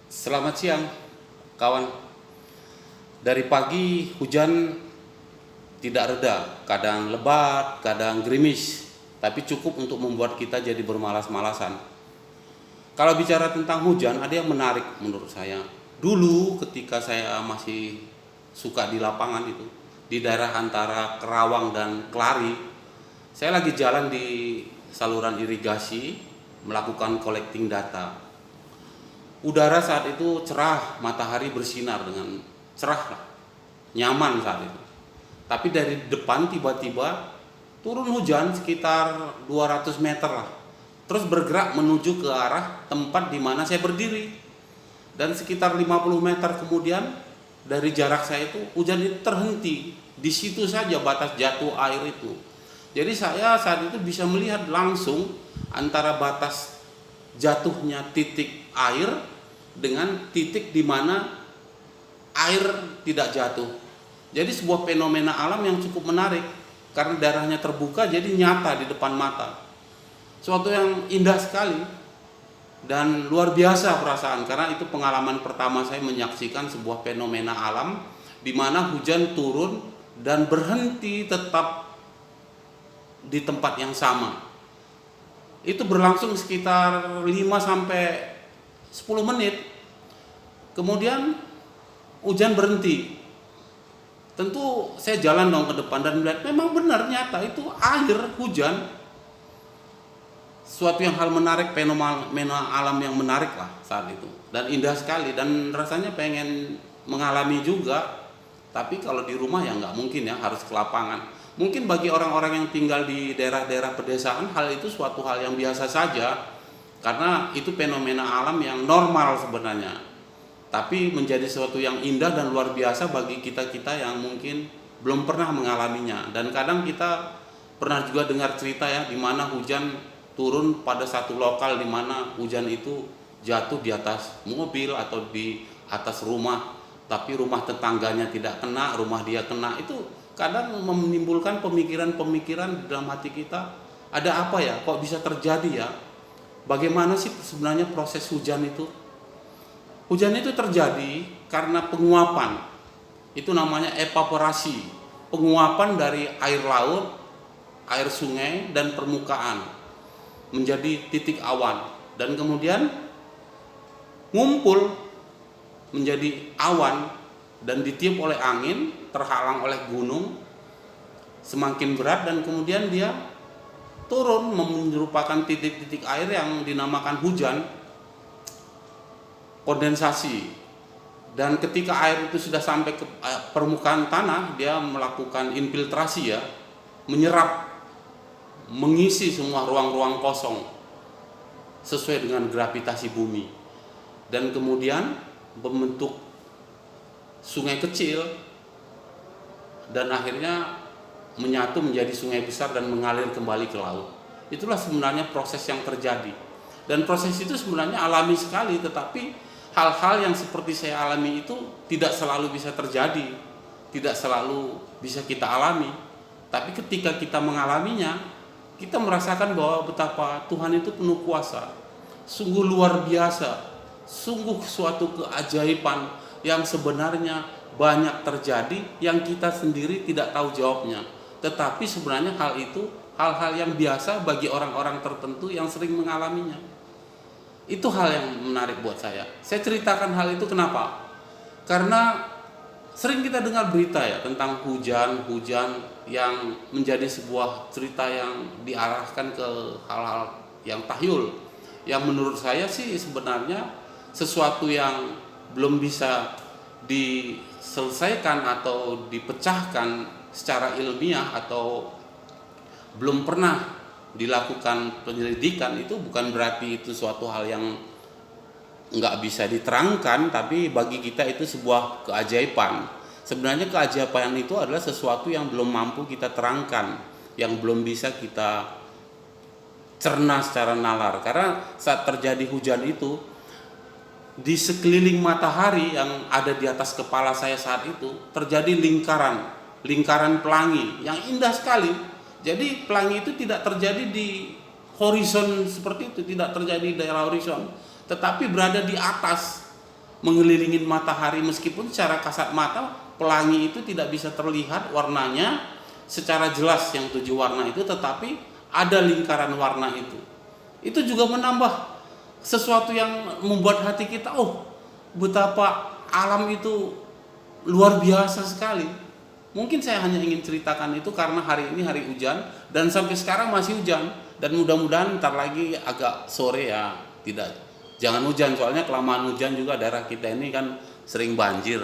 Selamat siang, kawan. Dari pagi hujan tidak reda, kadang lebat, kadang gerimis, tapi cukup untuk membuat kita jadi bermalas-malasan. Kalau bicara tentang hujan, ada yang menarik menurut saya. Dulu ketika saya masih suka di lapangan itu, di daerah antara Kerawang dan Kelari, saya lagi jalan di saluran irigasi melakukan collecting data. Udara saat itu cerah, matahari bersinar dengan cerah lah, nyaman saat itu. Tapi dari depan tiba-tiba turun hujan sekitar 200 meter lah. Terus bergerak menuju ke arah tempat di mana saya berdiri. Dan sekitar 50 meter kemudian dari jarak saya itu hujan itu terhenti. Di situ saja batas jatuh air itu. Jadi saya saat itu bisa melihat langsung antara batas jatuhnya titik air dengan titik di mana air tidak jatuh. Jadi sebuah fenomena alam yang cukup menarik karena daerahnya terbuka, jadi nyata di depan mata. Suatu yang indah sekali dan luar biasa perasaan, karena itu pengalaman pertama saya menyaksikan sebuah fenomena alam di mana hujan turun dan berhenti tetap di tempat yang sama. Itu berlangsung sekitar 5 sampai 10 menit. Kemudian hujan berhenti. Tentu saya jalan dong ke depan dan melihat memang benar nyata itu air hujan. Suatu yang hal menarik, fenomena alam yang menarik lah saat itu. Dan indah sekali dan rasanya pengen mengalami juga. Tapi kalau di rumah ya nggak mungkin ya, harus ke lapangan. Mungkin bagi orang-orang yang tinggal di daerah-daerah pedesaan hal itu suatu hal yang biasa saja. Karena itu fenomena alam yang normal sebenarnya. Tapi menjadi sesuatu yang indah dan luar biasa bagi kita-kita yang mungkin belum pernah mengalaminya. Dan kadang kita pernah juga dengar cerita ya, di mana hujan turun pada satu lokal di mana hujan itu jatuh di atas mobil atau di atas rumah, tapi rumah tetangganya tidak kena, rumah dia kena. Itu kadang menimbulkan pemikiran-pemikiran di dalam hati kita, ada apa ya, kok bisa terjadi ya? Bagaimana sih sebenarnya proses hujan itu? Hujan itu terjadi karena penguapan. Itu namanya evaporasi. Penguapan dari air laut, air sungai dan permukaan menjadi titik awan dan kemudian ngumpul menjadi awan dan ditiup oleh angin, terhalang oleh gunung semakin berat dan kemudian dia turun menyerupakan titik-titik air yang dinamakan hujan, kondensasi. Dan ketika air itu sudah sampai ke permukaan tanah, dia melakukan infiltrasi ya, menyerap, mengisi semua ruang-ruang kosong sesuai dengan gravitasi bumi. Dan kemudian membentuk sungai kecil dan akhirnya menyatu menjadi sungai besar dan mengalir kembali ke laut. Itulah sebenarnya proses yang terjadi. Dan proses itu sebenarnya alami sekali, tetapi hal-hal yang seperti saya alami itu tidak selalu bisa terjadi, tidak selalu bisa kita alami. Tapi ketika kita mengalaminya, kita merasakan bahwa betapa Tuhan itu penuh kuasa. Sungguh luar biasa, sungguh suatu keajaiban yang sebenarnya banyak terjadi yang kita sendiri tidak tahu jawabnya. Tetapi sebenarnya hal itu hal-hal yang biasa bagi orang-orang tertentu yang sering mengalaminya. Itu hal yang menarik buat saya. Saya ceritakan hal itu kenapa? Karena sering kita dengar berita ya tentang hujan yang menjadi sebuah cerita yang diarahkan ke hal-hal yang tahyul. Yang menurut saya sih sebenarnya sesuatu yang belum bisa diselesaikan atau dipecahkan secara ilmiah atau belum pernah dilakukan penyelidikan. Itu bukan berarti itu suatu hal yang nggak bisa diterangkan, tapi bagi kita itu sebuah keajaiban. Sebenarnya keajaiban itu adalah sesuatu yang belum mampu kita terangkan, yang belum bisa kita cerna secara nalar. Karena saat terjadi hujan itu, di sekeliling matahari yang ada di atas kepala saya saat itu terjadi lingkaran pelangi yang indah sekali. Jadi pelangi itu tidak terjadi di horizon seperti itu, tidak terjadi di daerah horizon, tetapi berada di atas mengelilingi matahari, meskipun secara kasat mata pelangi itu tidak bisa terlihat warnanya secara jelas yang 7 warna itu, tetapi ada lingkaran warna itu. Itu juga menambah sesuatu yang membuat hati kita, oh betapa alam itu luar biasa sekali. Mungkin saya hanya ingin ceritakan itu karena hari ini hari hujan dan sampai sekarang masih hujan, dan mudah-mudahan ntar lagi agak sore jangan hujan, soalnya kelamaan hujan juga daerah kita ini kan sering banjir.